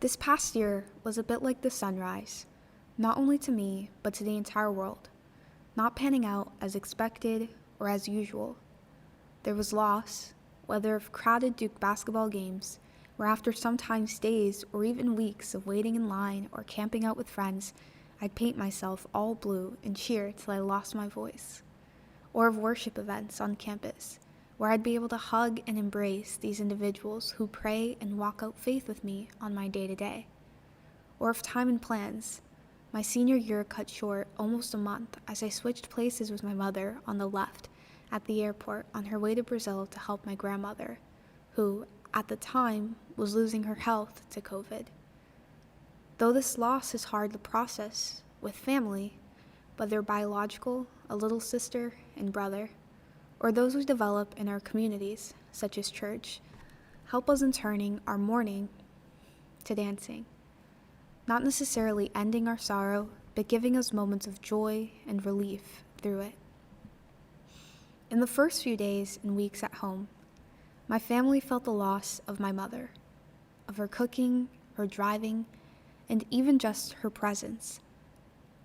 This past year was a bit like the sunrise, not only to me, but to the entire world, not panning out as expected or as usual. There was loss, whether of crowded Duke basketball games, where after sometimes days or even weeks of waiting in line or camping out with friends, I'd paint myself all blue and cheer till I lost my voice. Or of worship events on campus, where I'd be able to hug and embrace these individuals who pray and walk out faith with me on my day-to-day. Or of time and plans, my senior year cut short almost a month as I switched places with my mother on the left at the airport on her way to Brazil to help my grandmother, who, at the time, was losing her health to COVID. Though this loss is hard to process with family, whether biological, a little sister and brother, or those we develop in our communities, such as church, help us in turning our mourning to dancing. Not necessarily ending our sorrow, but giving us moments of joy and relief through it. In the first few days and weeks at home, my family felt the loss of my mother, of her cooking, her driving, and even just her presence.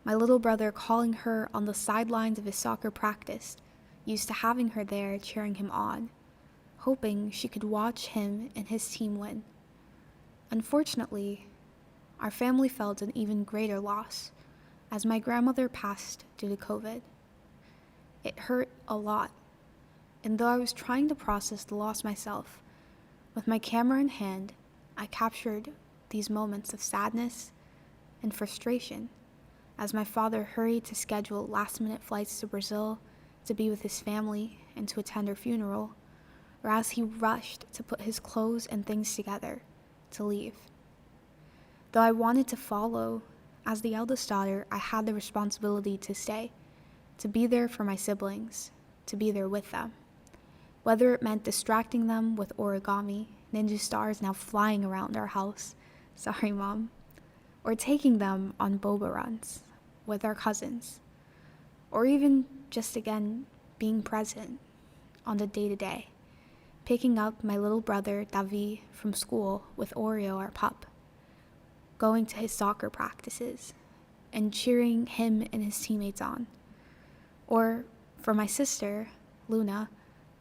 My little brother calling her on the sidelines of his soccer practice, used to having her there cheering him on, hoping she could watch him and his team win. Unfortunately, our family felt an even greater loss as my grandmother passed due to COVID. It hurt a lot, and though I was trying to process the loss myself, with my camera in hand, I captured these moments of sadness and frustration as my father hurried to schedule last-minute flights to Brazil to be with his family and to attend her funeral, or as he rushed to put his clothes and things together to leave. Though I wanted to follow, as the eldest daughter, I had the responsibility to stay, to be there for my siblings, to be there with them. Whether it meant distracting them with origami, ninja stars now flying around our house, sorry mom, or taking them on boba runs with our cousins, or even just again being present on the day-to-day, picking up my little brother David from school with Oreo, our pup, going to his soccer practices and cheering him and his teammates on, or for my sister Luna,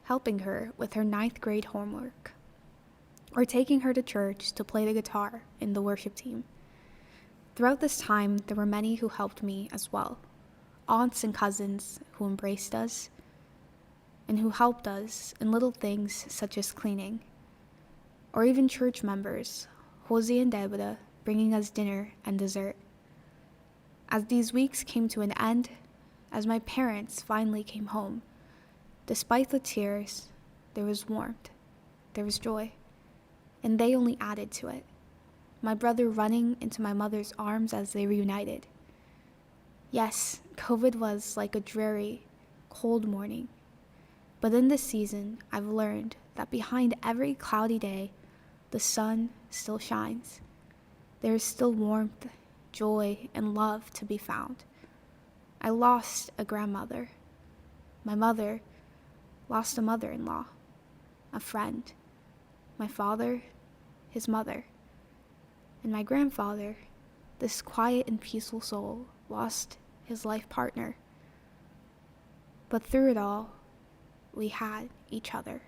helping her with her 9th grade homework, or taking her to church to play the guitar in the worship team. Throughout this time, there were many who helped me as well. Aunts and cousins who embraced us and who helped us in little things such as cleaning, or even church members, Jose and Deborah, bringing us dinner and dessert. As these weeks came to an end, as my parents finally came home, despite the tears, there was warmth, there was joy, and they only added to it. My brother running into my mother's arms as they reunited. Yes, COVID was like a dreary, cold morning. But in this season, I've learned that behind every cloudy day, the sun still shines. There is still warmth, joy, and love to be found. I lost a grandmother. My mother lost a mother-in-law, a friend. My father, his mother. And my grandfather, this quiet and peaceful soul, lost his life partner. But through it all, we had each other.